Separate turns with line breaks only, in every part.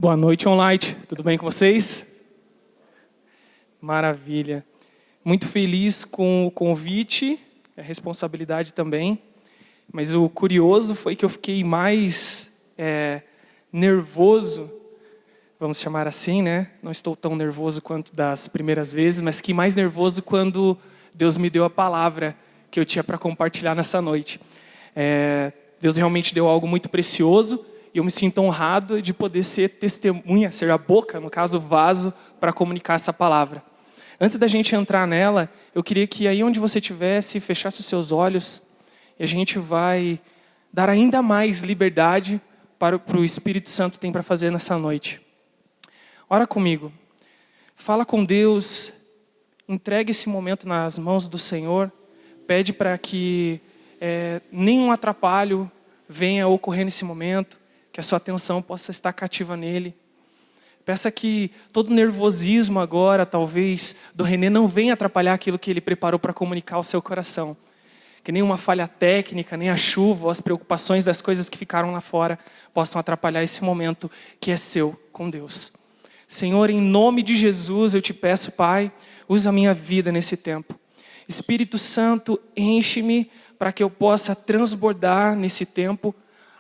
Boa noite, online. Tudo bem com vocês? Maravilha. Muito feliz com o convite, a responsabilidade também. Mas o curioso foi que eu fiquei mais nervoso, vamos chamar assim, né? Não estou tão nervoso quanto das primeiras vezes, mas fiquei mais nervoso quando Deus me deu a palavra que eu tinha para compartilhar nessa noite. Deus realmente deu algo muito precioso. E eu me sinto honrado de poder ser testemunha, ser a boca, no caso, o vaso, para comunicar essa palavra. Antes da gente entrar nela, eu queria que aí onde você estivesse, fechasse os seus olhos, e a gente vai dar ainda mais liberdade para o Espírito Santo tem para fazer nessa noite. Ora comigo. Fala com Deus, entregue esse momento nas mãos do Senhor, pede para que nenhum atrapalho venha ocorrer nesse momento, que a sua atenção possa estar cativa nele. Peça que todo nervosismo agora, talvez, do René não venha atrapalhar aquilo que ele preparou para comunicar ao seu coração. Que nenhuma falha técnica, nem a chuva, ou as preocupações das coisas que ficaram lá fora possam atrapalhar esse momento que é seu com Deus. Senhor, em nome de Jesus, eu te peço, Pai, usa a minha vida nesse tempo. Espírito Santo, enche-me para que eu possa transbordar nesse tempo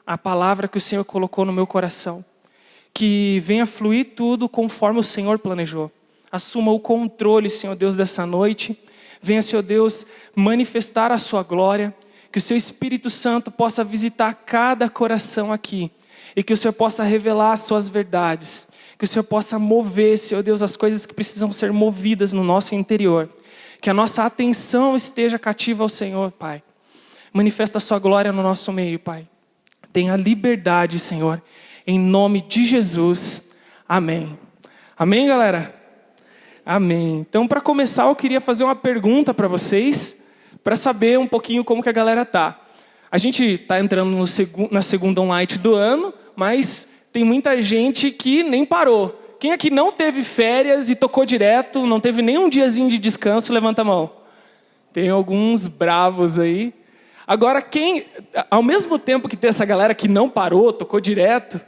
a palavra que o Senhor colocou no meu coração. Que venha fluir tudo conforme o Senhor planejou. Assuma o controle, Senhor Deus, dessa noite. Venha, Senhor Deus, manifestar a sua glória. Que o seu Espírito Santo possa visitar cada coração aqui. E que o Senhor possa revelar as suas verdades. Que o Senhor possa mover, Senhor Deus, as coisas que precisam ser movidas no nosso interior. Que a nossa atenção esteja cativa ao Senhor, Pai. Manifesta a sua glória no nosso meio, Pai. Tenha liberdade, Senhor, em nome de Jesus. Amém. Amém, galera? Amém. Então, para começar, eu queria fazer uma pergunta para vocês, para saber um pouquinho como que a galera tá. A gente está entrando na segunda online do ano, mas tem muita gente que nem parou. Quem aqui não teve férias e tocou direto, não teve nem um diazinho de descanso, levanta a mão. Tem alguns bravos aí. Agora, ao mesmo tempo que tem essa galera que não parou, tocou direto,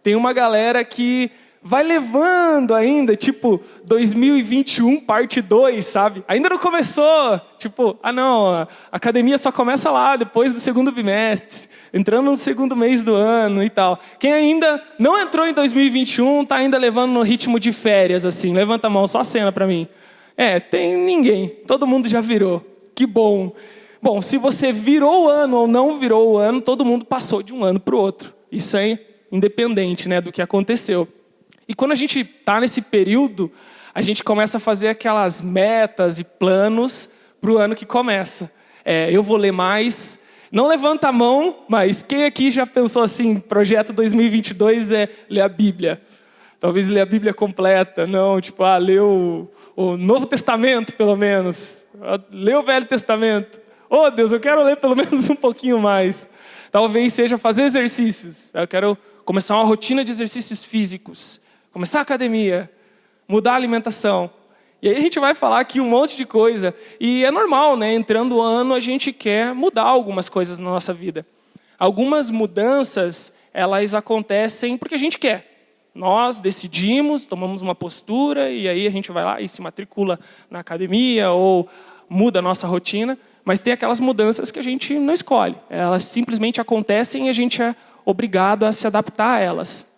tem uma galera que vai levando ainda, tipo, 2021 parte 2, sabe? Ainda não começou, tipo, a academia só começa lá, depois do segundo bimestre, entrando no segundo mês do ano e tal. Quem ainda não entrou em 2021, tá ainda levando no ritmo de férias, assim, levanta a mão, só a cena pra mim. Tem ninguém, todo mundo já virou, que bom. Bom, se você virou o ano ou não virou o ano, todo mundo passou de um ano para o outro. Isso é independente, né, do que aconteceu. E quando a gente está nesse período, a gente começa a fazer aquelas metas e planos para o ano que começa. Eu vou ler mais. Não levanta a mão, mas quem aqui já pensou assim, projeto 2022 é ler a Bíblia? Talvez ler a Bíblia completa. Não, tipo, ler o Novo Testamento, pelo menos. Ler o Velho Testamento. Oh, Deus, eu quero ler pelo menos um pouquinho mais. Talvez seja fazer exercícios. Eu quero começar uma rotina de exercícios físicos. Começar a academia. Mudar a alimentação. E aí a gente vai falar aqui um monte de coisa. E é normal, né? Entrando o ano, a gente quer mudar algumas coisas na nossa vida. Algumas mudanças, elas acontecem porque a gente quer. Nós decidimos, tomamos uma postura, e aí a gente vai lá e se matricula na academia, ou muda a nossa rotina. Mas tem aquelas mudanças que a gente não escolhe. Elas simplesmente acontecem e a gente é obrigado a se adaptar a elas.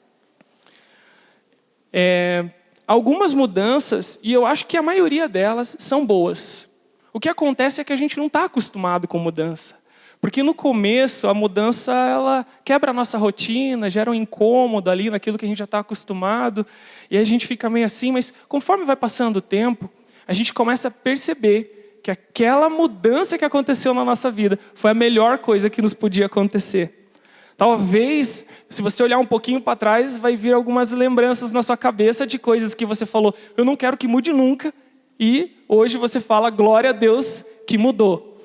Algumas mudanças, e eu acho que a maioria delas, são boas. O que acontece é que a gente não está acostumado com mudança. Porque no começo, a mudança ela quebra a nossa rotina, gera um incômodo ali naquilo que a gente já está acostumado. E a gente fica meio assim, mas conforme vai passando o tempo, a gente começa a perceber que aquela mudança que aconteceu na nossa vida foi a melhor coisa que nos podia acontecer. Talvez, se você olhar um pouquinho para trás, vai vir algumas lembranças na sua cabeça de coisas que você falou, eu não quero que mude nunca, e hoje você fala, glória a Deus que mudou.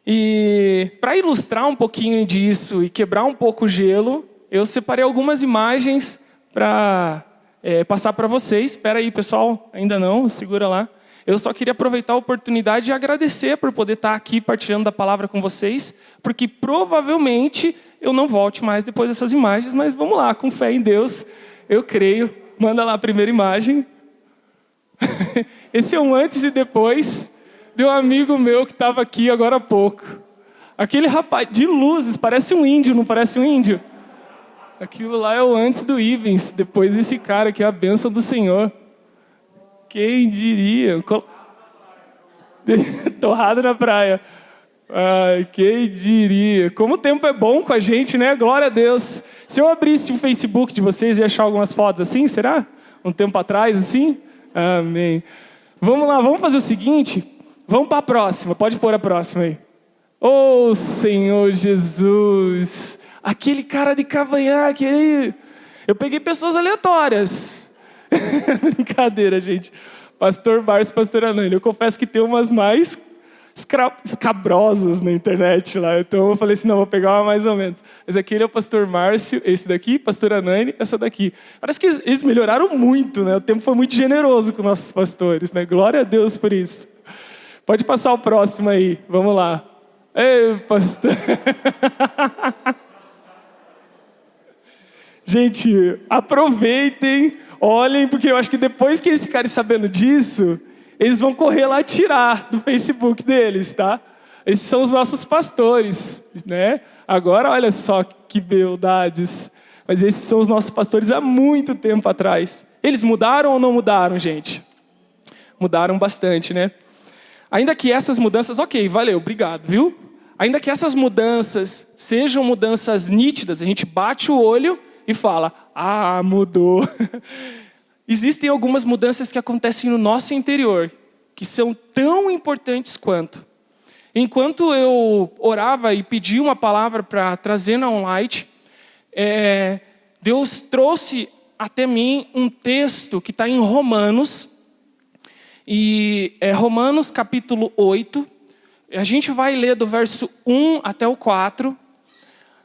E para ilustrar um pouquinho disso e quebrar um pouco o gelo, eu separei algumas imagens para passar para vocês. Espera aí, pessoal, ainda não, segura lá. Eu só queria aproveitar a oportunidade e agradecer por poder estar aqui partilhando da palavra com vocês, porque provavelmente eu não volte mais depois dessas imagens, mas vamos lá, com fé em Deus, Eu creio. Manda lá a primeira imagem. Esse é um antes e depois de um amigo meu que estava aqui agora há pouco. Aquele rapaz de luzes, parece um índio, não parece um índio? Aquilo lá é o antes do Ivens, depois esse cara que é a bênção do Senhor. Quem diria? Torrado na praia. Ai, quem diria? Como o tempo é bom com a gente, né? Glória a Deus. Se eu abrisse o Facebook de vocês, ia achar algumas fotos assim, será? Um tempo atrás, assim? Amém. Vamos lá, vamos fazer o seguinte. Vamos para a próxima. Pode pôr a próxima aí. Oh, Senhor Jesus. Aquele cara de cavanhaque aí. Eu peguei pessoas aleatórias. Brincadeira, gente. Pastor Márcio e Pastora Nani. Eu confesso que tem umas mais escabrosas na internet lá. Então eu falei assim, não, vou pegar uma mais ou menos. Mas aquele é o Pastor Márcio, esse daqui, Pastora Nani, essa daqui. Parece que eles melhoraram muito, né? O tempo foi muito generoso com nossos pastores, né? Glória a Deus por isso. Pode passar o próximo aí. Vamos lá. Ei, pastor. Gente, aproveitem, olhem, porque eu acho que depois que eles ficarem sabendo disso, eles vão correr lá tirar do Facebook deles, tá? Esses são os nossos pastores, né? Agora, olha só que beldades. Mas esses são os nossos pastores há muito tempo atrás. Eles mudaram ou não mudaram, gente? Mudaram bastante, né? Ainda que essas mudanças... Ok, valeu, obrigado, viu? Ainda que essas mudanças sejam mudanças nítidas, a gente bate o olho e fala, ah, mudou. Existem algumas mudanças que acontecem no nosso interior, que são tão importantes quanto. Enquanto eu orava e pedi uma palavra para trazer na Onlight, Deus trouxe até mim um texto que está em Romanos, e é Romanos capítulo 8, a gente vai ler do verso 1 até o 4,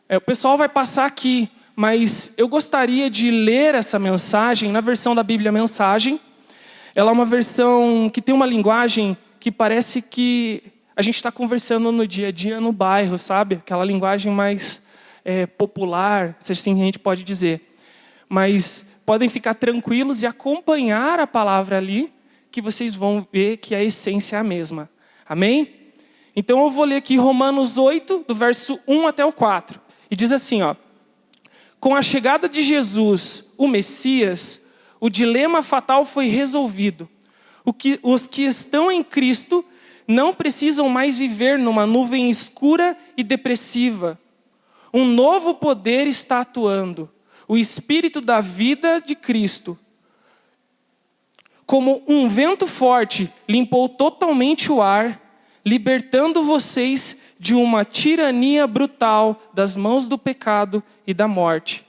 o pessoal vai passar aqui, mas eu gostaria de ler essa mensagem na versão da Bíblia Mensagem. Ela é uma versão que tem uma linguagem que parece que a gente está conversando no dia a dia no bairro, sabe? Aquela linguagem mais popular, se assim a gente pode dizer. Mas podem ficar tranquilos e acompanhar a palavra ali, que vocês vão ver que a essência é a mesma. Amém? Então eu vou ler aqui Romanos 8, do verso 1 até o 4. E diz assim, ó. Com a chegada de Jesus, o Messias, o dilema fatal foi resolvido. Os que estão em Cristo não precisam mais viver numa nuvem escura e depressiva. Um novo poder está atuando. O Espírito da vida de Cristo, como um vento forte, limpou totalmente o ar, libertando vocês de uma tirania brutal das mãos do pecado e da morte.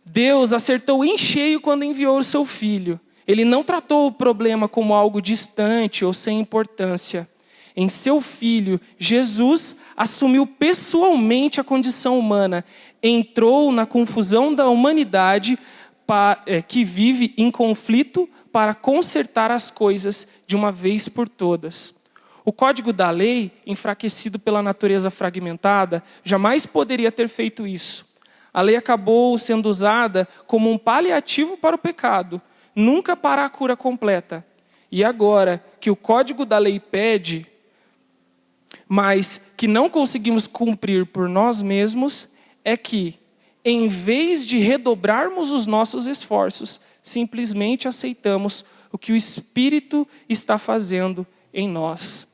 Deus acertou em cheio quando enviou o seu Filho. Ele não tratou o problema como algo distante ou sem importância. Em seu Filho, Jesus assumiu pessoalmente a condição humana, entrou na confusão da humanidade que vive em conflito para consertar as coisas de uma vez por todas. O código da lei, enfraquecido pela natureza fragmentada, jamais poderia ter feito isso. A lei acabou sendo usada como um paliativo para o pecado, nunca para a cura completa. E agora que o código da lei pede, mas que não conseguimos cumprir por nós mesmos, é que, em vez de redobrarmos os nossos esforços, simplesmente aceitamos o que o Espírito está fazendo em nós.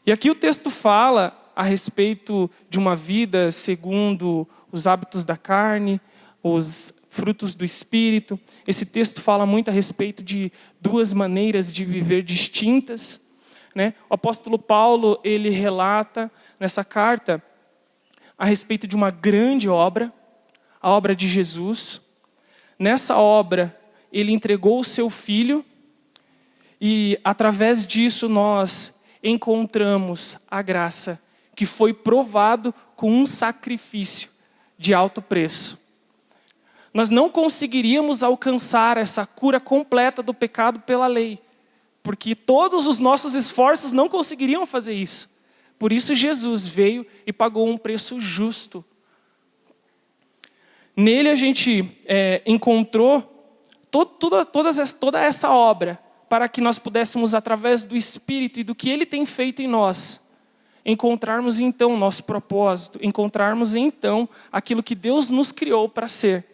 E aqui o texto fala a respeito de uma vida segundo os hábitos da carne, os frutos do Espírito. Esse texto fala muito a respeito de duas maneiras de viver distintas, né? O apóstolo Paulo, ele relata nessa carta a respeito de uma grande obra, a obra de Jesus. Nessa obra, ele entregou o seu Filho e através disso nós encontramos a graça que foi provado com um sacrifício de alto preço. Nós não conseguiríamos alcançar essa cura completa do pecado pela lei, porque todos os nossos esforços não conseguiriam fazer isso. Por isso Jesus veio e pagou um preço justo. Nele a gente encontrou toda essa obra para que nós pudéssemos, através do Espírito e do que Ele tem feito em nós, encontrarmos então o nosso propósito, encontrarmos então aquilo que Deus nos criou para ser.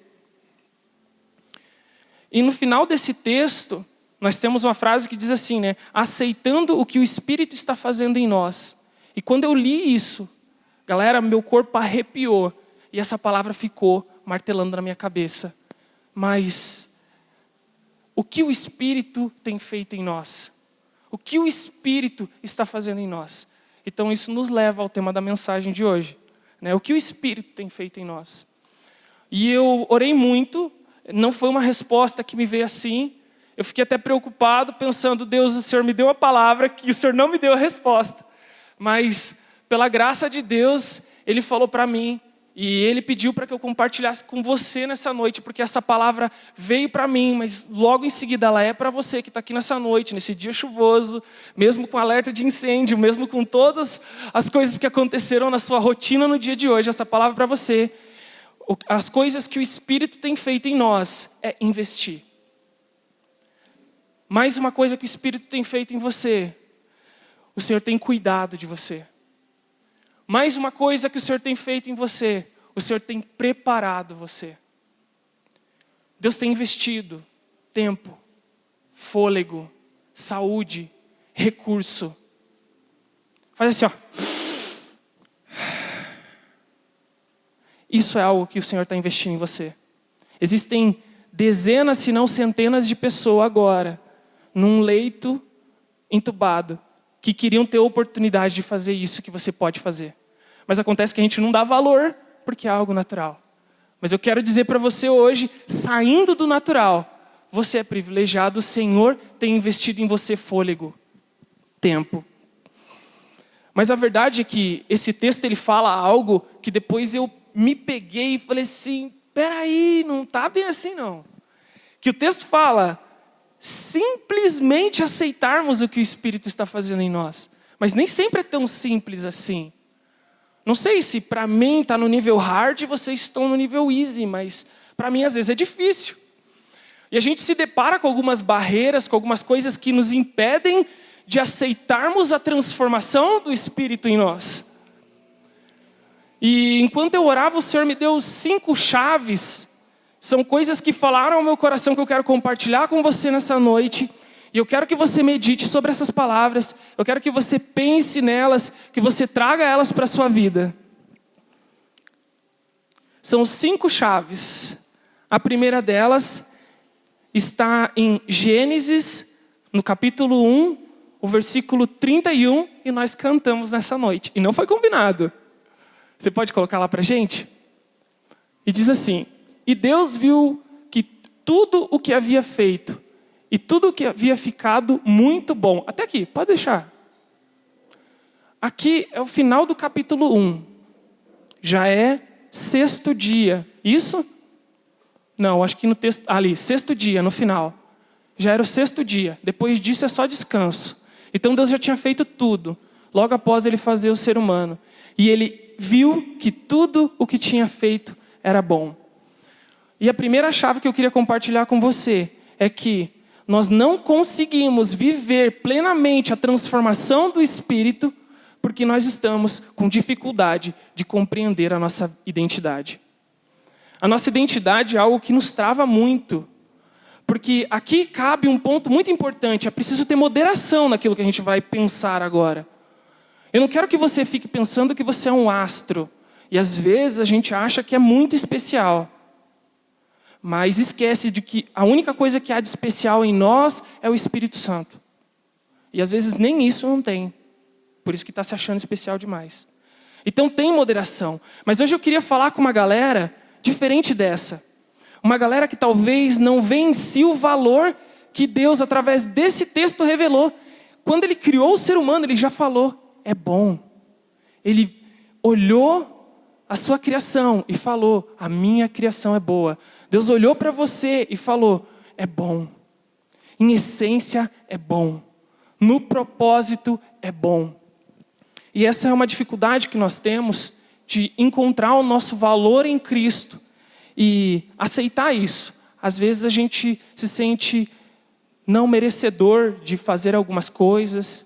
E no final desse texto, nós temos uma frase que diz assim, né? Aceitando o que o Espírito está fazendo em nós. E quando eu li isso, galera, meu corpo arrepiou. E essa palavra ficou martelando na minha cabeça. Mas o que o Espírito tem feito em nós? O que o Espírito está fazendo em nós? Então isso nos leva ao tema da mensagem de hoje, né? O que o Espírito tem feito em nós? E eu orei muito, não foi uma resposta que me veio assim. Eu fiquei até preocupado, pensando, Deus, o Senhor me deu a palavra, que o Senhor não me deu a resposta. Mas, pela graça de Deus, Ele falou para mim, e Ele pediu para que eu compartilhasse com você nessa noite, porque essa palavra veio para mim, mas logo em seguida ela é para você que está aqui nessa noite, nesse dia chuvoso, mesmo com alerta de incêndio, mesmo com todas as coisas que aconteceram na sua rotina no dia de hoje, essa palavra é para você. As coisas que o Espírito tem feito em nós é investir. Mais uma coisa que o Espírito tem feito em você, o Senhor tem cuidado de você. Mais uma coisa que o Senhor tem feito em você, o Senhor tem preparado você. Deus tem investido tempo, fôlego, saúde, recurso. Faz assim, ó. Isso é algo que o Senhor está investindo em você. Existem dezenas, se não centenas de pessoas agora, num leito entubado, que queriam ter a oportunidade de fazer isso que você pode fazer. Mas acontece que a gente não dá valor, porque é algo natural. Mas eu quero dizer para você hoje, saindo do natural, você é privilegiado, o Senhor tem investido em você fôlego, tempo. Mas a verdade é que esse texto ele fala algo que depois eu me peguei e falei assim, peraí, não está bem assim não. Que o texto fala, simplesmente aceitarmos o que o Espírito está fazendo em nós. Mas nem sempre é tão simples assim. Não sei se para mim está no nível hard e vocês estão no nível easy, mas para mim às vezes é difícil. E a gente se depara com algumas barreiras, com algumas coisas que nos impedem de aceitarmos a transformação do Espírito em nós. E enquanto eu orava, o Senhor me deu 5 chaves. São coisas que falaram ao meu coração que eu quero compartilhar com você nessa noite. E eu quero que você medite sobre essas palavras. Eu quero que você pense nelas, que você traga elas para a sua vida. São 5 chaves. A primeira delas está em Gênesis, no capítulo 1, o versículo 31, e nós cantamos nessa noite. E não foi combinado. Você pode colocar lá para a gente? E diz assim, e Deus viu que tudo o que havia feito, e tudo o que havia ficado muito bom. Até aqui, pode deixar. Aqui é o final do capítulo 1. Já é 6º dia. Isso? Não, acho que no texto... Ali, 6º dia, no final. Já era o 6º dia. Depois disso é só descanso. Então Deus já tinha feito tudo. Logo após Ele fazer o ser humano. E Ele viu que tudo o que tinha feito era bom. E a primeira chave que eu queria compartilhar com você é que nós não conseguimos viver plenamente a transformação do Espírito porque nós estamos com dificuldade de compreender a nossa identidade. A nossa identidade é algo que nos trava muito. Porque aqui cabe um ponto muito importante. É preciso ter moderação naquilo que a gente vai pensar agora. Eu não quero que você fique pensando que você é um astro. E às vezes a gente acha que é muito especial. Mas esquece de que a única coisa que há de especial em nós é o Espírito Santo. E às vezes nem isso não tem. Por isso que está se achando especial demais. Então tem moderação. Mas hoje eu queria falar com uma galera diferente dessa. Uma galera que talvez não vê em si o valor que Deus, através desse texto, revelou. Quando Ele criou o ser humano, Ele já falou, é bom. Ele olhou a sua criação e falou, a minha criação é boa. Deus olhou para você e falou, é bom. Em essência, é bom. No propósito, é bom. E essa é uma dificuldade que nós temos de encontrar o nosso valor em Cristo. e aceitar isso. Às vezes a gente se sente não merecedor de fazer algumas coisas,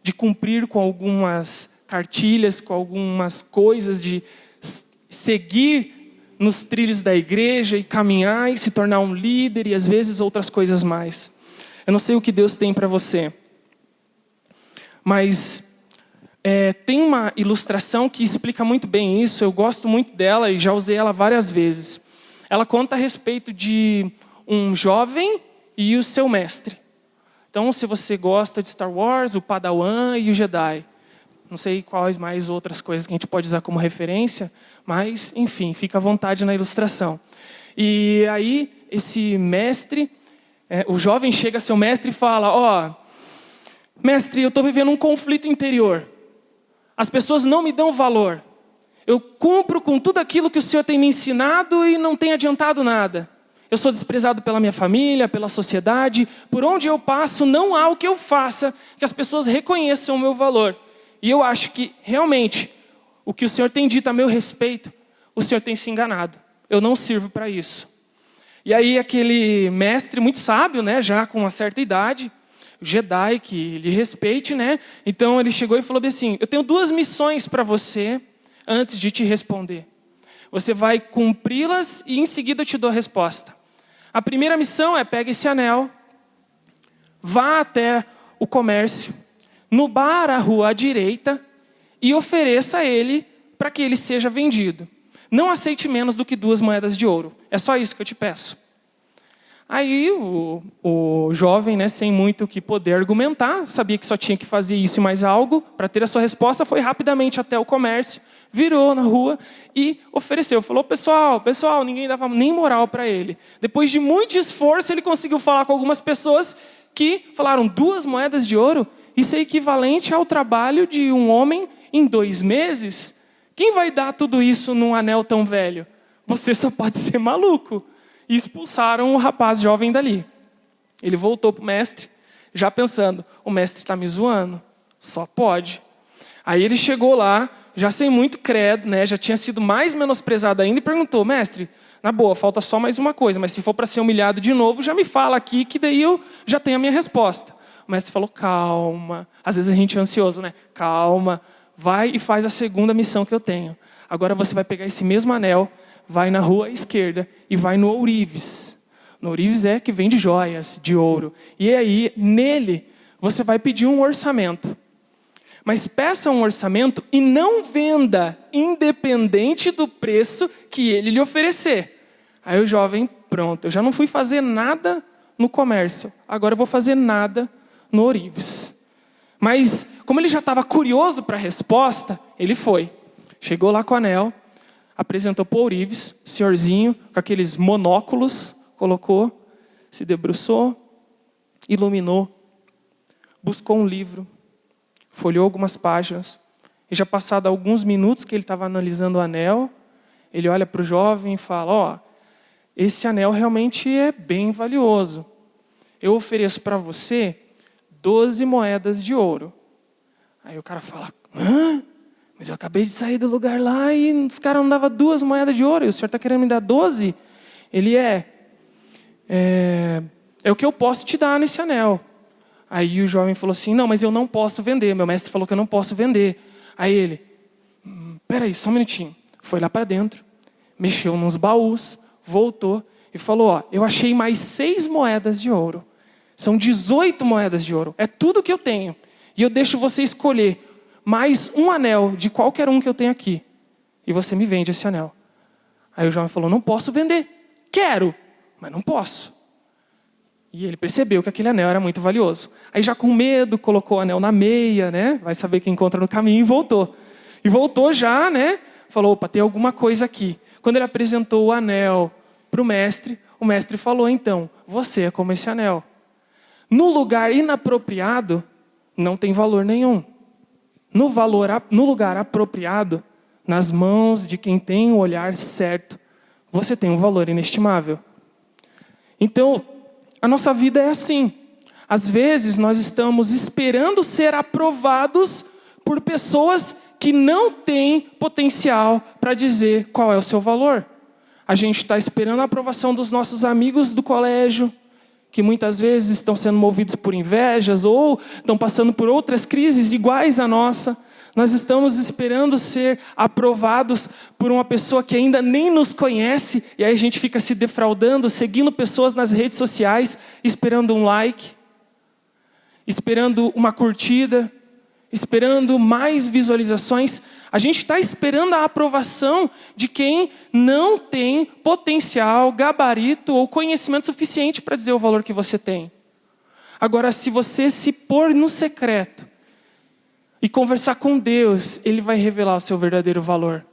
de cumprir com algumas cartilhas, com algumas coisas, de seguir nos trilhos da igreja e caminhar e se tornar um líder e às vezes outras coisas mais. Eu não sei o que Deus tem para você, mas tem uma ilustração que explica muito bem isso. Eu gosto muito dela e já usei ela várias vezes. Ela conta a respeito de um jovem e o seu mestre. Então, se você gosta de Star Wars, o Padawan e o Jedi. Não sei quais mais outras coisas que a gente pode usar como referência, mas, enfim, fica à vontade na ilustração. E aí, esse mestre, o jovem chega a seu mestre e fala, mestre, eu estou vivendo um conflito interior. As pessoas não me dão valor. Eu cumpro com tudo aquilo que o Senhor tem me ensinado e não tem adiantado nada. Eu sou desprezado pela minha família, pela sociedade. Por onde eu passo, não há o que eu faça que as pessoas reconheçam o meu valor. E eu acho que, realmente, o que o Senhor tem dito a meu respeito, o Senhor tem se enganado. Eu não sirvo para isso. E aí aquele mestre muito sábio, né, já com uma certa idade, o Jedi, que lhe respeite, né? Então ele chegou e falou assim, eu tenho 2 missões para você antes de te responder. Você vai cumpri-las e em seguida eu te dou a resposta. A primeira missão é pegue esse anel, vá até o comércio, no bar à rua à direita e ofereça ele para que ele seja vendido. Não aceite menos do que 2 moedas de ouro. É só isso que eu te peço. Aí o jovem, né, sem muito o que poder argumentar, sabia que só tinha que fazer isso e mais algo para ter a sua resposta, foi rapidamente até o comércio, virou na rua e ofereceu. Falou, pessoal, ninguém dava nem moral para ele. Depois de muito esforço, ele conseguiu falar com algumas pessoas que falaram, 2 moedas de ouro? Isso é equivalente ao trabalho de um homem em 2 meses? Quem vai dar tudo isso num anel tão velho? Você só pode ser maluco. E expulsaram o rapaz jovem dali. Ele voltou para o mestre, já pensando, o mestre está me zoando, só pode. Aí ele chegou lá, já sem muito credo, né, já tinha sido mais menosprezado ainda, e perguntou, mestre, na boa, falta só mais uma coisa, mas se for para ser humilhado de novo, já me fala aqui, que daí eu já tenho a minha resposta. O mestre falou, calma, às vezes a gente é ansioso, né? Calma, vai e faz a segunda missão que eu tenho. Agora você vai pegar esse mesmo anel, vai na rua esquerda e vai no ourives. No ourives é que vende joias de ouro. E aí, nele, você vai pedir um orçamento. Mas peça um orçamento e não venda, independente do preço que ele lhe oferecer. Aí o jovem, pronto, eu já não fui fazer nada no comércio, agora eu vou fazer nada no ourives. Mas, como ele já estava curioso para a resposta, ele foi. Chegou lá com o anel, apresentou para o ourives, senhorzinho, com aqueles monóculos, colocou, se debruçou, iluminou, buscou um livro, folheou algumas páginas, e já passado alguns minutos que ele estava analisando o anel, ele olha para o jovem e fala, esse anel realmente é bem valioso. Eu ofereço para você 12 moedas de ouro. Aí o cara fala, hã? Mas eu acabei de sair do lugar lá e os caras não davam 2 moedas de ouro. E o senhor está querendo me dar 12? Ele é o que eu posso te dar nesse anel. Aí o jovem falou assim, não, mas eu não posso vender. Meu mestre falou que eu não posso vender. Aí ele, peraí, só um minutinho. Foi lá para dentro, mexeu nos baús, voltou e falou, eu achei mais 6 moedas de ouro. São 18 moedas de ouro. É tudo que eu tenho. E eu deixo você escolher mais um anel de qualquer um que eu tenho aqui. E você me vende esse anel. Aí o jovem falou, não posso vender. Quero, mas não posso. E ele percebeu que aquele anel era muito valioso. Aí já com medo, colocou o anel na meia, né? Vai saber que encontra no caminho e voltou. E voltou já, né? Falou, opa, tem alguma coisa aqui. Quando ele apresentou o anel para o mestre falou, então, você é como esse anel. No lugar inapropriado, não tem valor nenhum. No lugar apropriado, nas mãos de quem tem o olhar certo, você tem um valor inestimável. Então, a nossa vida é assim. Às vezes, nós estamos esperando ser aprovados por pessoas que não têm potencial para dizer qual é o seu valor. A gente está esperando a aprovação dos nossos amigos do colégio, que muitas vezes estão sendo movidos por invejas ou estão passando por outras crises iguais à nossa. Nós estamos esperando ser aprovados por uma pessoa que ainda nem nos conhece, e aí a gente fica se defraudando, seguindo pessoas nas redes sociais, esperando um like, esperando uma curtida, esperando mais visualizações. A gente está esperando a aprovação de quem não tem potencial, gabarito ou conhecimento suficiente para dizer o valor que você tem. Agora, se você se pôr no secreto e conversar com Deus, Ele vai revelar o seu verdadeiro valor.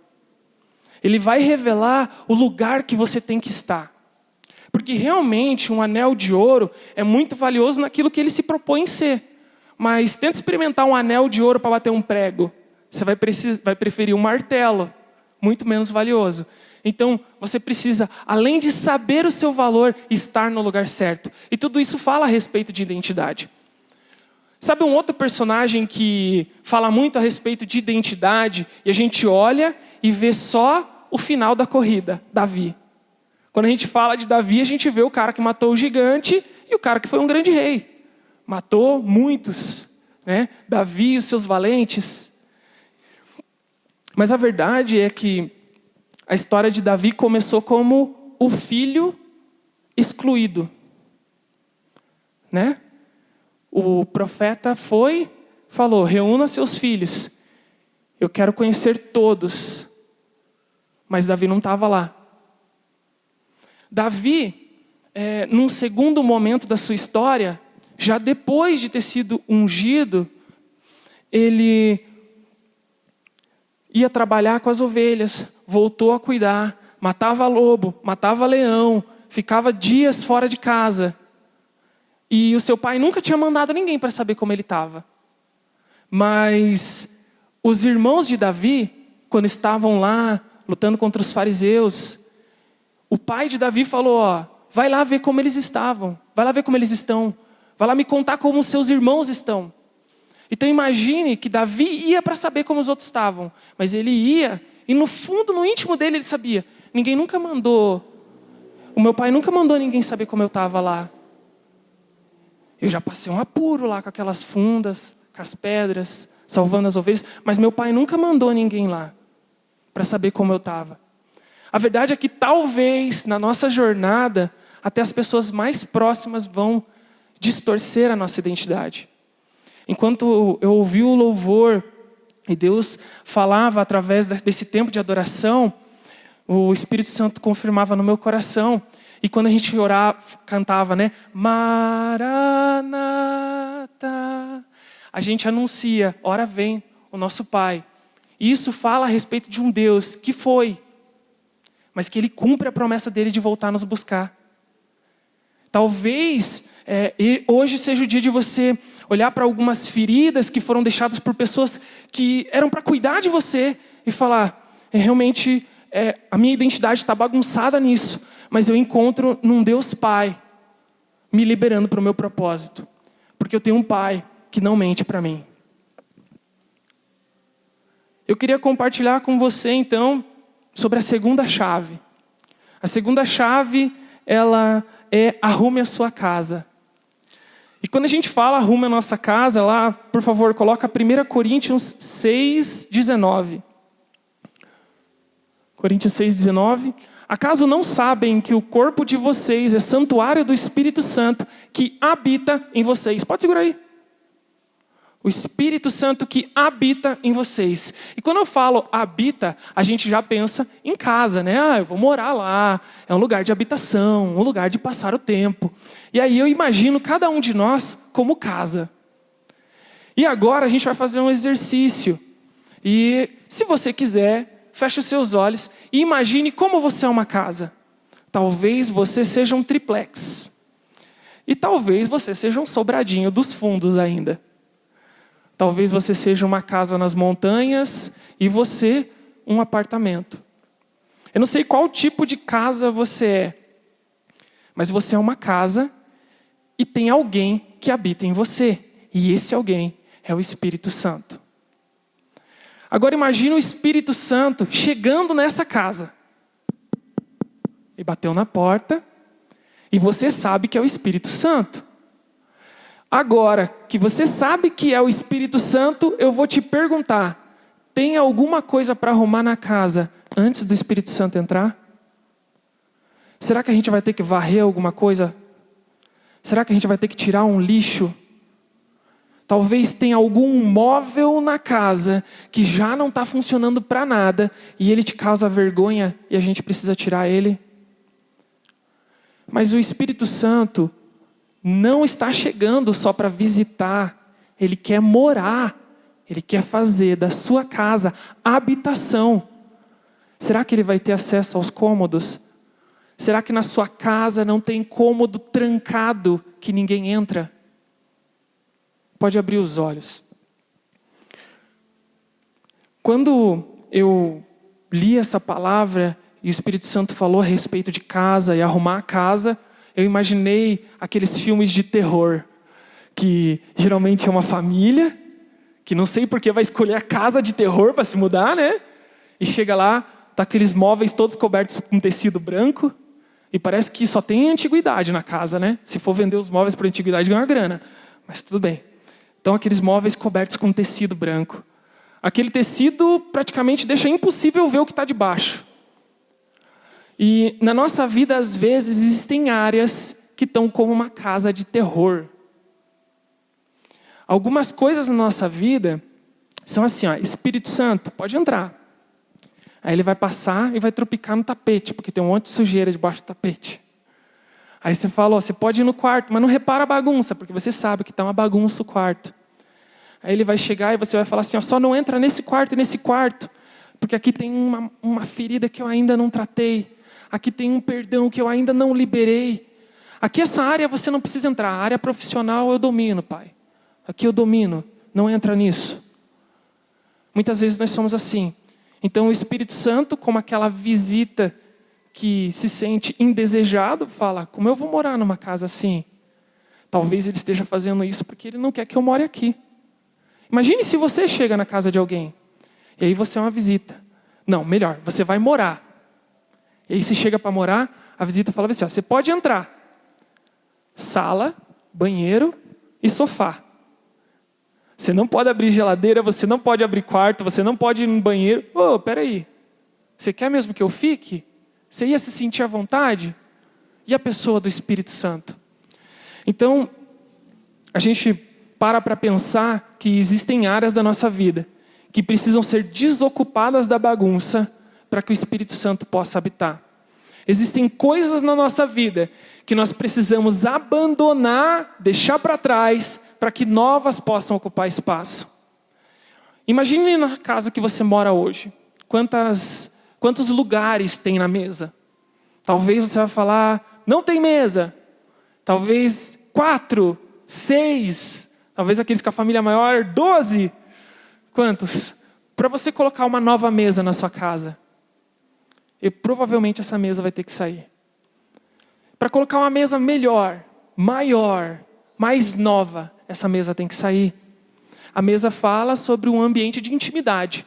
Ele vai revelar o lugar que você tem que estar. Porque realmente um anel de ouro é muito valioso naquilo que ele se propõe em ser. Mas tenta experimentar um anel de ouro para bater um prego. Você vai preferir um martelo, muito menos valioso. Então, você precisa, além de saber o seu valor, estar no lugar certo. E tudo isso fala a respeito de identidade. Sabe um outro personagem que fala muito a respeito de identidade, e a gente olha e vê só o final da corrida, Davi. Quando a gente fala de Davi, a gente vê o cara que matou o gigante e o cara que foi um grande rei. Matou muitos, né? Davi e os seus valentes. Mas a verdade é que a história de Davi começou como o filho excluído, né? O profeta falou, reúna seus filhos. Eu quero conhecer todos. Mas Davi não estava lá. Davi, num segundo momento da sua história, já depois de ter sido ungido, ele ia trabalhar com as ovelhas, voltou a cuidar, matava lobo, matava leão, ficava dias fora de casa. E o seu pai nunca tinha mandado ninguém para saber como ele estava. Mas os irmãos de Davi, quando estavam lá, lutando contra os fariseus, o pai de Davi falou, vai lá ver como eles estavam, vai lá ver como eles estão, vai lá me contar como os seus irmãos estão. Então imagine que Davi ia para saber como os outros estavam, mas ele ia, e no fundo, no íntimo dele, ele sabia, o meu pai nunca mandou ninguém saber como eu estava lá. Eu já passei um apuro lá com aquelas fundas, com as pedras, salvando as ovelhas, mas meu pai nunca mandou ninguém lá para saber como eu estava. A verdade é que talvez na nossa jornada, até as pessoas mais próximas vão distorcer a nossa identidade. Enquanto eu ouvi o louvor e Deus falava através desse tempo de adoração, o Espírito Santo confirmava no meu coração. E quando a gente orava, cantava, né? Maranata, a gente anuncia, ora vem o nosso Pai. E isso fala a respeito de um Deus que foi, mas que Ele cumpre a promessa dEle de voltar a nos buscar. Talvez hoje seja o dia de você olhar para algumas feridas que foram deixadas por pessoas que eram para cuidar de você e falar, realmente a minha identidade está bagunçada nisso, mas eu encontro num Deus Pai me liberando para o meu propósito, porque eu tenho um Pai que não mente para mim. Eu queria compartilhar com você então sobre a segunda chave. A segunda chave, ela é arrume a sua casa. E quando a gente fala arrume a nossa casa, lá, por favor, coloca 1 Coríntios 6:19. Coríntios 6:19. Acaso não sabem que o corpo de vocês é santuário do Espírito Santo que habita em vocês? Pode segurar aí. O Espírito Santo que habita em vocês. E quando eu falo habita, a gente já pensa em casa, né? Eu vou morar lá, é um lugar de habitação, um lugar de passar o tempo. E aí eu imagino cada um de nós como casa. E agora a gente vai fazer um exercício. E se você quiser, feche os seus olhos e imagine como você é uma casa. Talvez você seja um triplex. E talvez você seja um sobradinho dos fundos ainda. Talvez você seja uma casa nas montanhas e você um apartamento. Eu não sei qual tipo de casa você é, mas você é uma casa e tem alguém que habita em você. E esse alguém é o Espírito Santo. Agora imagine o Espírito Santo chegando nessa casa. e bateu na porta, e você sabe que é o Espírito Santo. Agora que você sabe que é o Espírito Santo, eu vou te perguntar, tem alguma coisa para arrumar na casa antes do Espírito Santo entrar? Será que a gente vai ter que varrer alguma coisa? Será que a gente vai ter que tirar um lixo? Talvez tenha algum móvel na casa que já não está funcionando para nada e ele te causa vergonha e a gente precisa tirar ele. Mas o Espírito Santo não está chegando só para visitar, ele quer morar, ele quer fazer da sua casa habitação. Será que ele vai ter acesso aos cômodos? Será que na sua casa não tem cômodo trancado que ninguém entra? Pode abrir os olhos. Quando eu li essa palavra e o Espírito Santo falou a respeito de casa e arrumar a casa, eu imaginei aqueles filmes de terror, que geralmente é uma família, que não sei porque vai escolher a casa de terror para se mudar, né? E chega lá, tá aqueles móveis todos cobertos com tecido branco, e parece que só tem antiguidade na casa, né? Se for vender os móveis por antiguidade, ganha uma grana. Mas tudo bem. Então, aqueles móveis cobertos com tecido branco. Aquele tecido praticamente deixa impossível ver o que está debaixo. E na nossa vida, às vezes, existem áreas que estão como uma casa de terror. Algumas coisas na nossa vida são assim, ó, Espírito Santo, pode entrar. Aí ele vai passar e vai tropicar no tapete, porque tem um monte de sujeira debaixo do tapete. Aí você fala, ó, você pode ir no quarto, mas não repara a bagunça, porque você sabe que está uma bagunça o quarto. Aí ele vai chegar e você vai falar assim, ó, só não entra nesse quarto, porque aqui tem uma ferida que eu ainda não tratei. Aqui tem um perdão que eu ainda não liberei. Aqui essa área você não precisa entrar, a área profissional eu domino, pai. Aqui eu domino, não entra nisso. Muitas vezes nós somos assim. Então o Espírito Santo, como aquela visita que se sente indesejado, fala, como eu vou morar numa casa assim? Talvez ele esteja fazendo isso porque ele não quer que eu more aqui. Imagine se você chega na casa de alguém, e aí você é uma visita. Não, melhor, você vai morar. E aí você chega para morar, a visita fala assim, ó, você pode entrar. Sala, banheiro e sofá. Você não pode abrir geladeira, você não pode abrir quarto, você não pode ir no banheiro. Ô, peraí, você quer mesmo que eu fique? Você ia se sentir à vontade? E a pessoa do Espírito Santo? Então, a gente para pensar que existem áreas da nossa vida que precisam ser desocupadas da bagunça para que o Espírito Santo possa habitar. Existem coisas na nossa vida que nós precisamos abandonar, deixar para trás, para que novas possam ocupar espaço. Imagine na casa que você mora hoje. Quantos lugares tem na mesa? Talvez você vai falar, não tem mesa. Talvez 4, 6, talvez aqueles com a família maior, 12. Quantos? Para você colocar uma nova mesa na sua casa. E provavelmente essa mesa vai ter que sair. Para colocar uma mesa melhor, maior, mais nova, essa mesa tem que sair. A mesa fala sobre um ambiente de intimidade.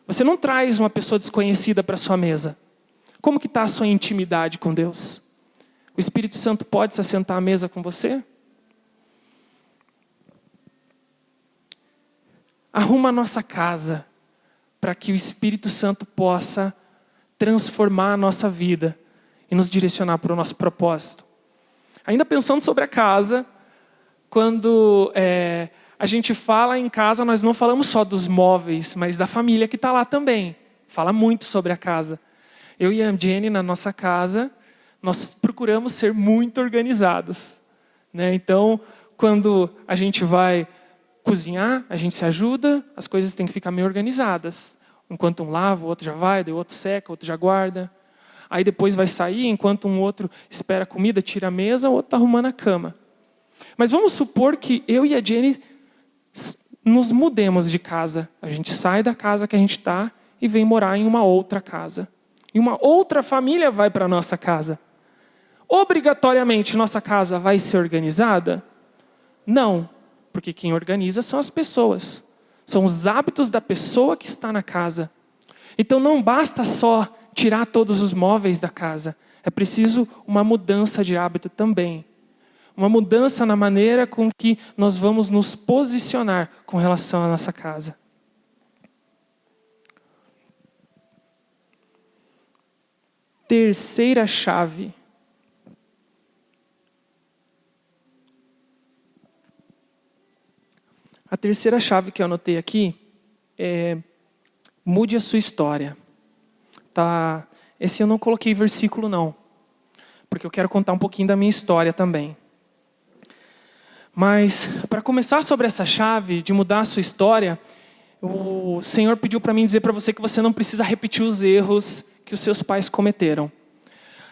Você não traz uma pessoa desconhecida para a sua mesa. Como que está a sua intimidade com Deus? O Espírito Santo pode se assentar à mesa com você? Arruma a nossa casa para que o Espírito Santo possa transformar a nossa vida e nos direcionar para o nosso propósito. Ainda pensando sobre a casa, quando a gente fala em casa, nós não falamos só dos móveis, mas da família que está lá também. Fala muito sobre a casa. Eu e a Jenny, na nossa casa, nós procuramos ser muito organizados, né? Então, quando a gente vai cozinhar, a gente se ajuda, as coisas têm que ficar meio organizadas. Enquanto um lava, o outro já vai, daí o outro seca, o outro já guarda. Aí depois vai sair, enquanto um outro espera a comida, tira a mesa, o outro está arrumando a cama. Mas vamos supor que eu e a Jenny nos mudemos de casa. A gente sai da casa que a gente está e vem morar em uma outra casa. E uma outra família vai para a nossa casa. Obrigatoriamente, nossa casa vai ser organizada? Não, porque quem organiza são as pessoas. São os hábitos da pessoa que está na casa. Então não basta só tirar todos os móveis da casa. É preciso uma mudança de hábito também. Uma mudança na maneira com que nós vamos nos posicionar com relação à nossa casa. Terceira chave. A terceira chave que eu anotei aqui é: mude a sua história. Tá? Esse eu não coloquei versículo não, porque eu quero contar um pouquinho da minha história também. Mas, para começar sobre essa chave de mudar a sua história, o Senhor pediu para mim dizer para você que você não precisa repetir os erros que os seus pais cometeram.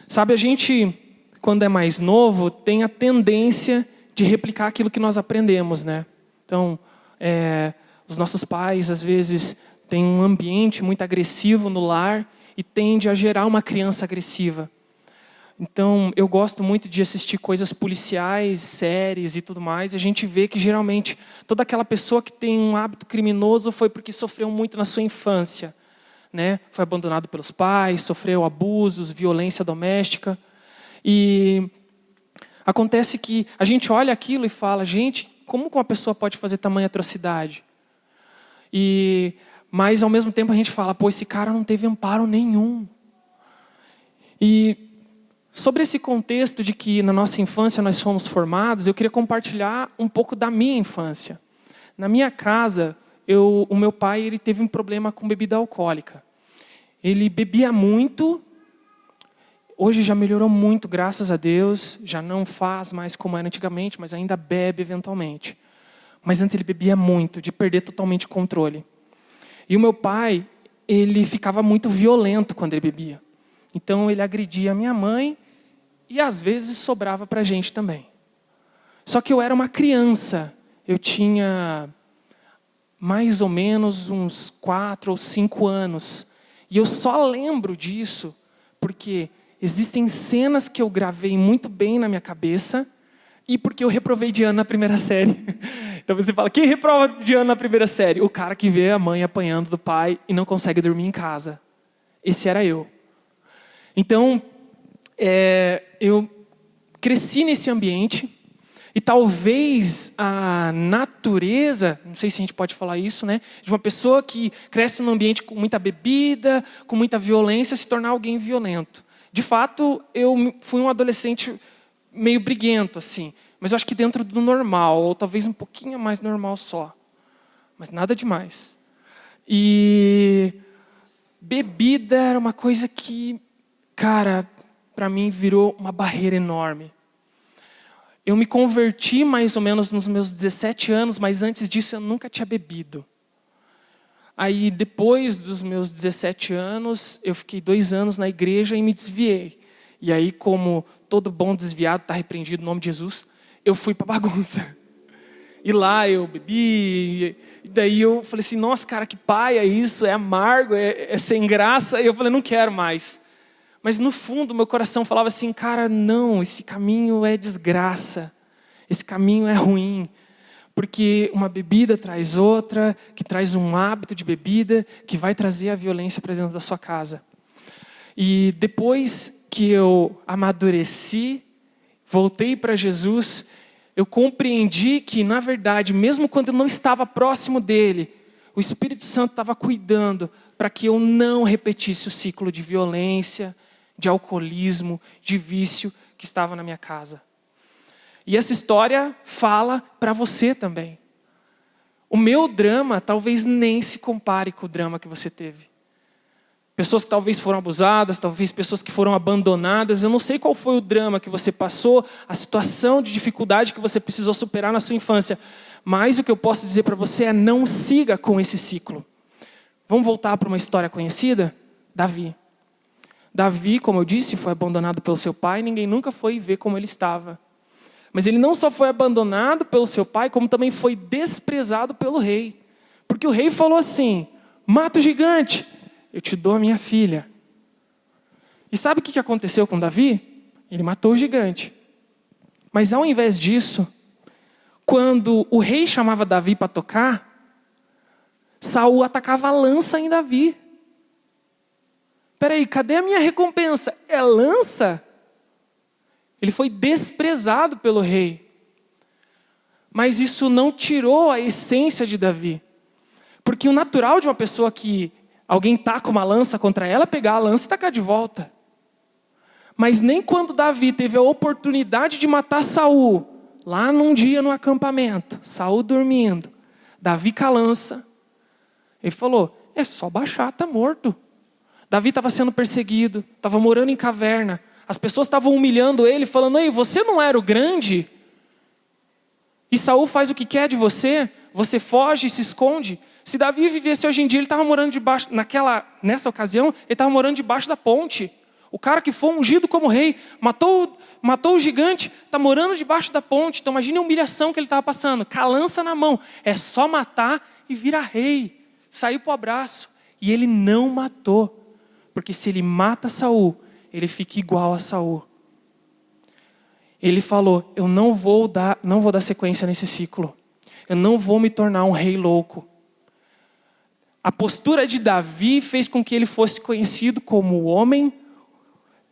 Sabe, a gente, quando é mais novo, tem a tendência de replicar aquilo que nós aprendemos, né? Então, os nossos pais, às vezes, têm um ambiente muito agressivo no lar e tende a gerar uma criança agressiva. Então, eu gosto muito de assistir coisas policiais, séries e tudo mais. E a gente vê que, geralmente, toda aquela pessoa que tem um hábito criminoso foi porque sofreu muito na sua infância, né? Foi abandonado pelos pais, sofreu abusos, violência doméstica. E acontece que a gente olha aquilo e fala: gente, como uma pessoa pode fazer tamanha atrocidade? Mas, ao mesmo tempo, a gente fala: pô, esse cara não teve amparo nenhum. E sobre esse contexto de que na nossa infância nós fomos formados, eu queria compartilhar um pouco da minha infância. Na minha casa, o meu pai ele teve um problema com bebida alcoólica. Ele bebia muito, hoje já melhorou muito, graças a Deus, já não faz mais como era antigamente, mas ainda bebe eventualmente. Mas antes ele bebia muito, de perder totalmente o controle. E o meu pai, ele ficava muito violento quando ele bebia. Então ele agredia a minha mãe e às vezes sobrava para a gente também. Só que eu era uma criança, eu tinha mais ou menos uns 4 ou 5 anos. E eu só lembro disso porque existem cenas que eu gravei muito bem na minha cabeça e porque eu reprovei de ano na primeira série. Então você fala: quem reprova de ano na primeira série? O cara que vê a mãe apanhando do pai e não consegue dormir em casa. Esse era eu. Então, eu cresci nesse ambiente e talvez a natureza, não sei se a gente pode falar isso, né, de uma pessoa que cresce num ambiente com muita bebida, com muita violência, se tornar alguém violento. De fato, eu fui um adolescente meio briguento, assim, mas eu acho que dentro do normal, ou talvez um pouquinho mais normal só, mas nada demais. E bebida era uma coisa que, cara, para mim virou uma barreira enorme. Eu me converti mais ou menos nos meus 17 anos, mas antes disso eu nunca tinha bebido. Aí depois dos meus 17 anos, eu fiquei 2 anos na igreja e me desviei. E aí, como todo bom desviado está repreendido no nome de Jesus, eu fui para bagunça. E lá eu bebi, e daí eu falei assim: nossa, cara, que paia isso, é amargo, é sem graça. E eu falei: não quero mais. Mas no fundo, meu coração falava assim: cara, não, esse caminho é desgraça. Esse caminho é ruim. Porque uma bebida traz outra, que traz um hábito de bebida, que vai trazer a violência para dentro da sua casa. E depois que eu amadureci, voltei para Jesus, eu compreendi que, na verdade, mesmo quando eu não estava próximo dele, o Espírito Santo estava cuidando para que eu não repetisse o ciclo de violência, de alcoolismo, de vício que estava na minha casa. E essa história fala para você também. O meu drama talvez nem se compare com o drama que você teve. Pessoas que talvez foram abusadas, talvez pessoas que foram abandonadas. Eu não sei qual foi o drama que você passou, a situação de dificuldade que você precisou superar na sua infância. Mas o que eu posso dizer para você é: não siga com esse ciclo. Vamos voltar para uma história conhecida? Davi. Davi, como eu disse, foi abandonado pelo seu pai. Ninguém nunca foi ver como ele estava. Mas ele não só foi abandonado pelo seu pai, como também foi desprezado pelo rei. Porque o rei falou assim: mata o gigante, eu te dou a minha filha. E sabe o que aconteceu com Davi? Ele matou o gigante. Mas ao invés disso, quando o rei chamava Davi para tocar, Saul atacava a lança em Davi. Peraí, cadê a minha recompensa? É lança? Ele foi desprezado pelo rei. Mas isso não tirou a essência de Davi. Porque o natural de uma pessoa que alguém taca uma lança contra ela é pegar a lança e tacar de volta. Mas nem quando Davi teve a oportunidade de matar Saul, lá num dia no acampamento, Saul dormindo, Davi com a lança, ele falou, é só baixar, está morto. Davi estava sendo perseguido, estava morando em caverna, as pessoas estavam humilhando ele, falando, ei, você não era o grande? E Saul faz o que quer de você, você foge e se esconde. Se Davi vivesse hoje em dia, ele estava morando debaixo, nessa ocasião, ele estava morando debaixo da ponte. O cara que foi ungido como rei, matou o gigante, está morando debaixo da ponte. Então imagine a humilhação que ele estava passando, com a lança na mão. É só matar e virar rei, sair para o abraço. E ele não matou, porque se ele mata Saul, ele fica igual a Saul. Ele falou, eu não vou dar sequência nesse ciclo. Eu não vou me tornar um rei louco. A postura de Davi fez com que ele fosse conhecido como o homem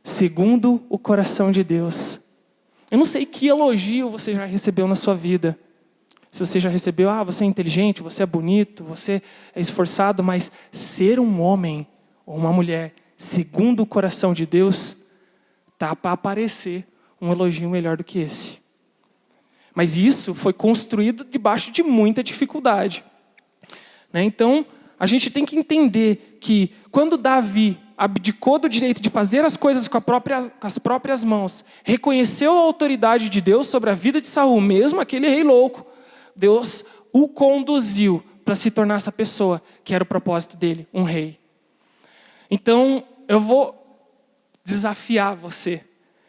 segundo o coração de Deus. Eu não sei que elogio você já recebeu na sua vida. Se você já recebeu, você é inteligente, você é bonito, você é esforçado, mas ser um homem ou uma mulher segundo o coração de Deus, tá para aparecer um elogio melhor do que esse. Mas isso foi construído debaixo de muita dificuldade. Então, a gente tem que entender que quando Davi abdicou do direito de fazer as coisas com as próprias mãos, reconheceu a autoridade de Deus sobre a vida de Saul, mesmo aquele rei louco, Deus o conduziu para se tornar essa pessoa que era o propósito dele, um rei. Então, eu vou desafiar você.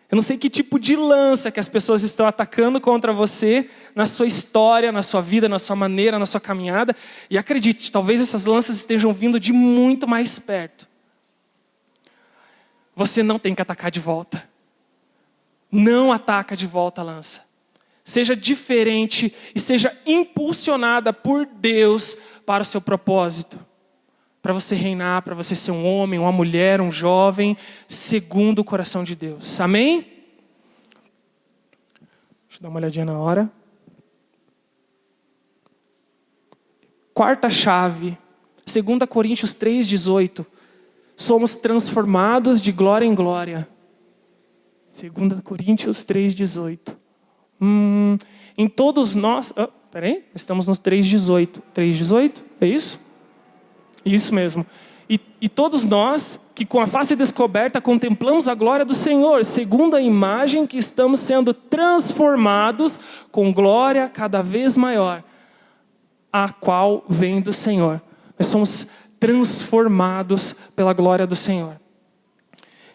Eu não sei que tipo de lança que as pessoas estão atacando contra você na sua história, na sua vida, na sua maneira, na sua caminhada. E acredite, talvez essas lanças estejam vindo de muito mais perto. Você não tem que atacar de volta. Não ataca de volta a lança. Seja diferente e seja impulsionada por Deus para o seu propósito. Para você reinar, para você ser um homem, uma mulher, um jovem, segundo o coração de Deus. Amém? Deixa eu dar uma olhadinha na hora. Quarta chave, 2 Coríntios 3,18. Somos transformados de glória em glória. 2 Coríntios 3,18. Em todos nós... estamos nos 3,18. 3,18? É isso? Isso mesmo. E todos nós, que com a face descoberta contemplamos a glória do Senhor, segundo a imagem que estamos sendo transformados com glória cada vez maior, a qual vem do Senhor. Nós somos transformados pela glória do Senhor.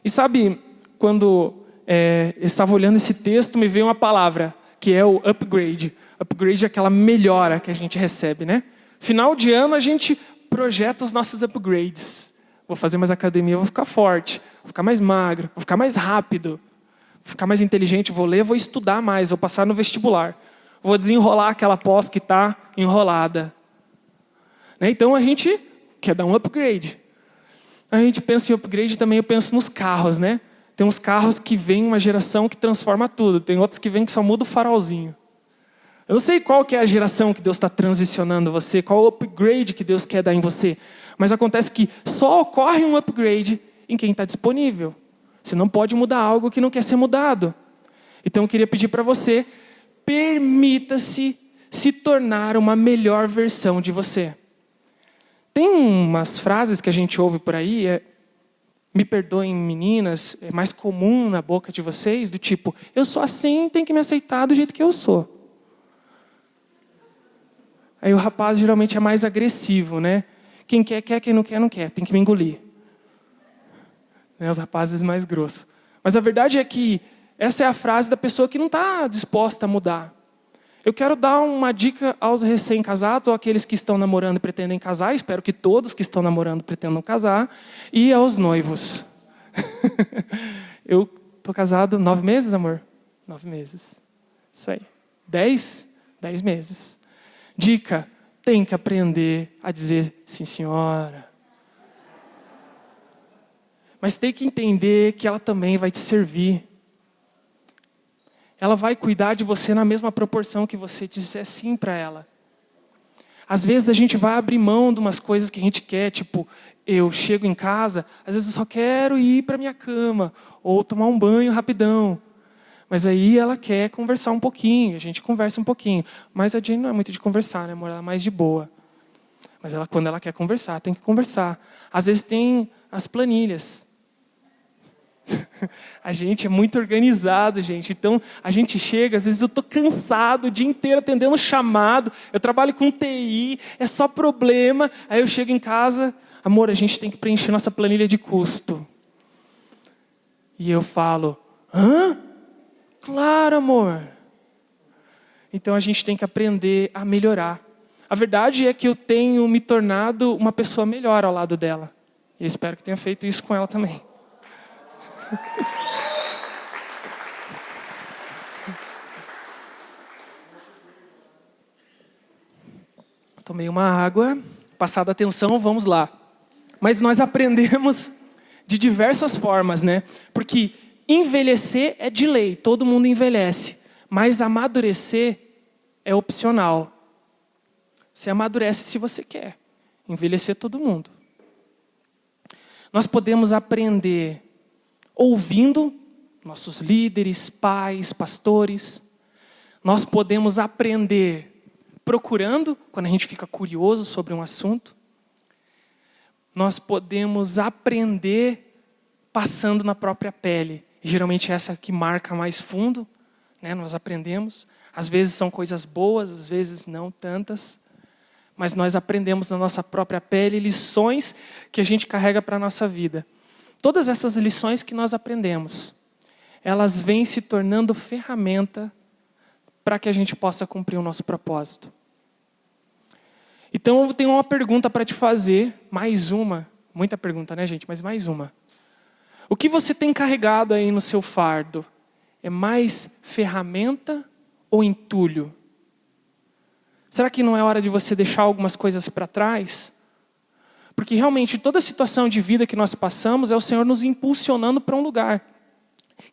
E sabe, quando eu estava olhando esse texto, me veio uma palavra, que é o upgrade. Upgrade é aquela melhora que a gente recebe, né? Final de ano a gente projeta os nossos upgrades. Vou fazer mais academia, vou ficar forte, vou ficar mais magro, vou ficar mais rápido, vou ficar mais inteligente, vou ler, vou estudar mais, vou passar no vestibular. Vou desenrolar aquela pós que está enrolada. Então a gente quer dar um upgrade. A gente pensa em upgrade também, eu penso nos carros, né? Tem uns carros que vem uma geração que transforma tudo, tem outros que vem que só muda o farolzinho. Eu não sei qual que é a geração que Deus está transicionando você, qual o upgrade que Deus quer dar em você. Mas acontece que só ocorre um upgrade em quem está disponível. Você não pode mudar algo que não quer ser mudado. Então eu queria pedir para você, permita-se se tornar uma melhor versão de você. Tem umas frases que a gente ouve por aí, me perdoem meninas, é mais comum na boca de vocês, do tipo, eu sou assim, tem que me aceitar do jeito que eu sou. Aí o rapaz geralmente é mais agressivo, né? Quem quer, quer, quem não quer, não quer. Tem que me engolir. Os rapazes mais grossos. Mas a verdade é que essa é a frase da pessoa que não está disposta a mudar. Eu quero dar uma dica aos recém-casados, ou aqueles que estão namorando e pretendem casar. Espero que todos que estão namorando pretendam casar. E aos noivos. Eu estou casado 9 meses, amor? 9 meses. Isso aí. 10 meses. Dica, tem que aprender a dizer sim, senhora. Mas tem que entender que ela também vai te servir. ela vai cuidar de você na mesma proporção que você disser sim para ela. Às vezes a gente vai abrir mão de umas coisas que a gente quer, tipo, eu chego em casa, às vezes eu só quero ir para minha cama, ou tomar um banho rapidão. Mas aí ela quer conversar um pouquinho, a gente conversa um pouquinho. Mas a Jane não é muito de conversar, né, amor? Ela é mais de boa. Mas quando ela quer conversar, tem que conversar. Às vezes tem as planilhas. A gente é muito organizado, gente. Então, a gente chega, às vezes eu estou cansado o dia inteiro atendendo chamado. Eu trabalho com TI, é só problema. Aí eu chego em casa, amor, a gente tem que preencher nossa planilha de custo. E eu falo, hã? Claro, amor. Então, a gente tem que aprender a melhorar. A verdade é que eu tenho me tornado uma pessoa melhor ao lado dela. E eu espero que tenha feito isso com ela também. Tomei uma água, passada a atenção, vamos lá. Mas nós aprendemos de diversas formas, né? Porque envelhecer é de lei, todo mundo envelhece. Mas amadurecer é opcional. Você amadurece se você quer. Envelhecer todo mundo. Nós podemos aprender ouvindo nossos líderes, pais, pastores. Nós podemos aprender procurando, quando a gente fica curioso sobre um assunto. Nós podemos aprender passando na própria pele. E, geralmente essa que marca mais fundo, né? Nós aprendemos. Às vezes são coisas boas, às vezes não tantas. Mas nós aprendemos na nossa própria pele lições que a gente carrega para a nossa vida. Todas essas lições que nós aprendemos, elas vêm se tornando ferramenta para que a gente possa cumprir o nosso propósito. Então eu tenho uma pergunta para te fazer, mais uma. Muita pergunta, né, gente? Mas mais uma. O que você tem carregado aí no seu fardo? É mais ferramenta ou entulho? Será que não é hora de você deixar algumas coisas para trás? Porque realmente toda situação de vida que nós passamos é o Senhor nos impulsionando para um lugar.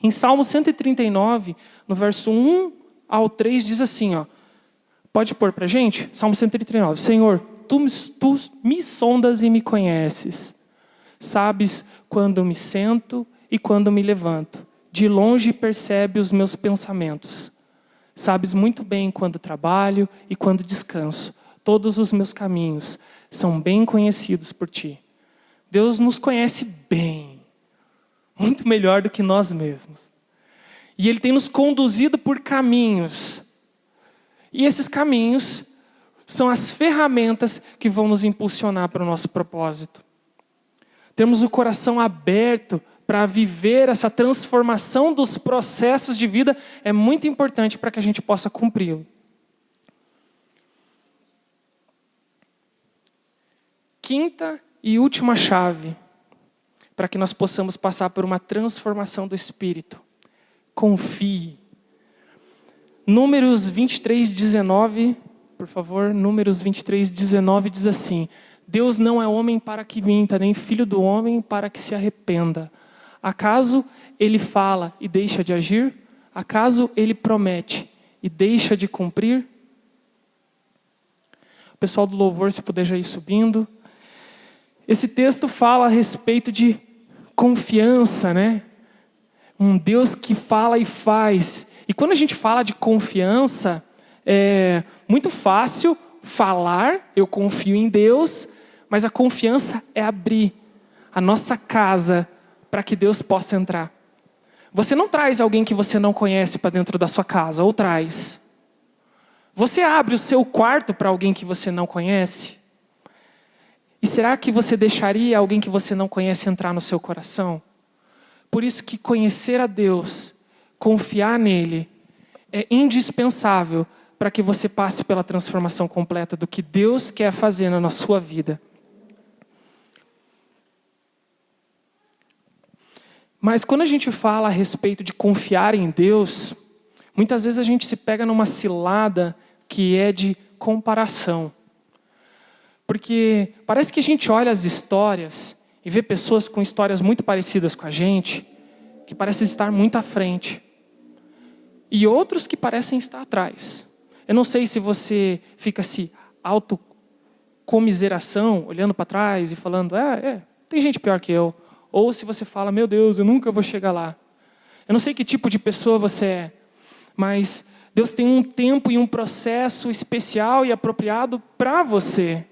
Em Salmo 139, no verso 1 ao 3, diz assim, ó. Pode pôr para a gente? Salmo 139. Senhor, tu me sondas e me conheces. Sabes quando me sento e quando me levanto. De longe percebe os meus pensamentos. Sabes muito bem quando trabalho e quando descanso. Todos os meus caminhos são bem conhecidos por ti. Deus nos conhece bem. Muito melhor do que nós mesmos. E Ele tem nos conduzido por caminhos. E esses caminhos são as ferramentas que vão nos impulsionar para o nosso propósito. Temos o coração aberto para viver essa transformação dos processos de vida é muito importante para que a gente possa cumpri-lo. Quinta e última chave para que nós possamos passar por uma transformação do Espírito. Confie. Números 23, 19, por favor, Números 23, 19 diz assim: Deus não é homem para que minta, nem filho do homem para que se arrependa. Acaso Ele fala e deixa de agir? Acaso Ele promete e deixa de cumprir? O pessoal do louvor, se puder já ir subindo. Esse texto fala a respeito de confiança, né? Um Deus que fala e faz. E quando a gente fala de confiança, é muito fácil falar, eu confio em Deus, mas a confiança é abrir a nossa casa para que Deus possa entrar. Você não traz alguém que você não conhece para dentro da sua casa, ou traz. Você abre o seu quarto para alguém que você não conhece? E será que você deixaria alguém que você não conhece entrar no seu coração? Por isso que conhecer a Deus, confiar nele, é indispensável para que você passe pela transformação completa do que Deus quer fazer na sua vida. Mas quando a gente fala a respeito de confiar em Deus, muitas vezes a gente se pega numa cilada que é de comparação. Porque parece que a gente olha as histórias e vê pessoas com histórias muito parecidas com a gente, que parecem estar muito à frente. e outros que parecem estar atrás. Eu não sei se você fica se autocomiseração, olhando para trás e falando, tem gente pior que eu. Ou se você fala, meu Deus, eu nunca vou chegar lá. Eu não sei que tipo de pessoa você é, mas Deus tem um tempo e um processo especial e apropriado para você.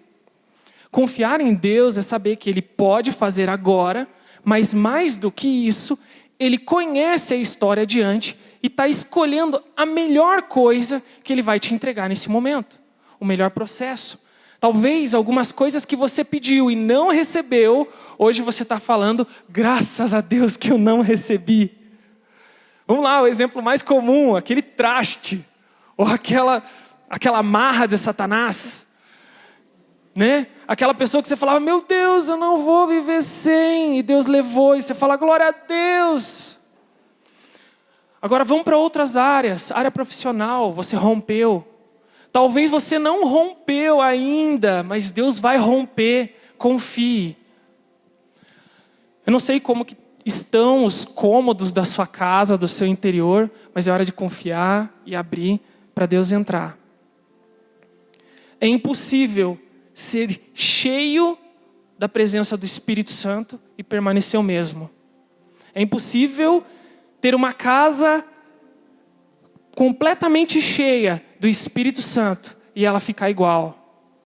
Confiar em Deus é saber que Ele pode fazer agora, mas mais do que isso, Ele conhece a história adiante e está escolhendo a melhor coisa que Ele vai te entregar nesse momento. O melhor processo. Talvez algumas coisas que você pediu e não recebeu, hoje você está falando, graças a Deus que eu não recebi. Vamos lá, o exemplo mais comum, aquele traste, ou aquela marra de Satanás, né? Aquela pessoa que você falava, meu Deus, eu não vou viver sem, e Deus levou, e você fala, glória a Deus. Agora vamos para outras áreas, área profissional, você rompeu. Talvez você não rompeu ainda, mas Deus vai romper, confie. Eu não sei como que estão os cômodos da sua casa, do seu interior, mas é hora de confiar e abrir para Deus entrar. É impossível ser cheio da presença do Espírito Santo e permanecer o mesmo. É impossível ter uma casa completamente cheia do Espírito Santo e ela ficar igual.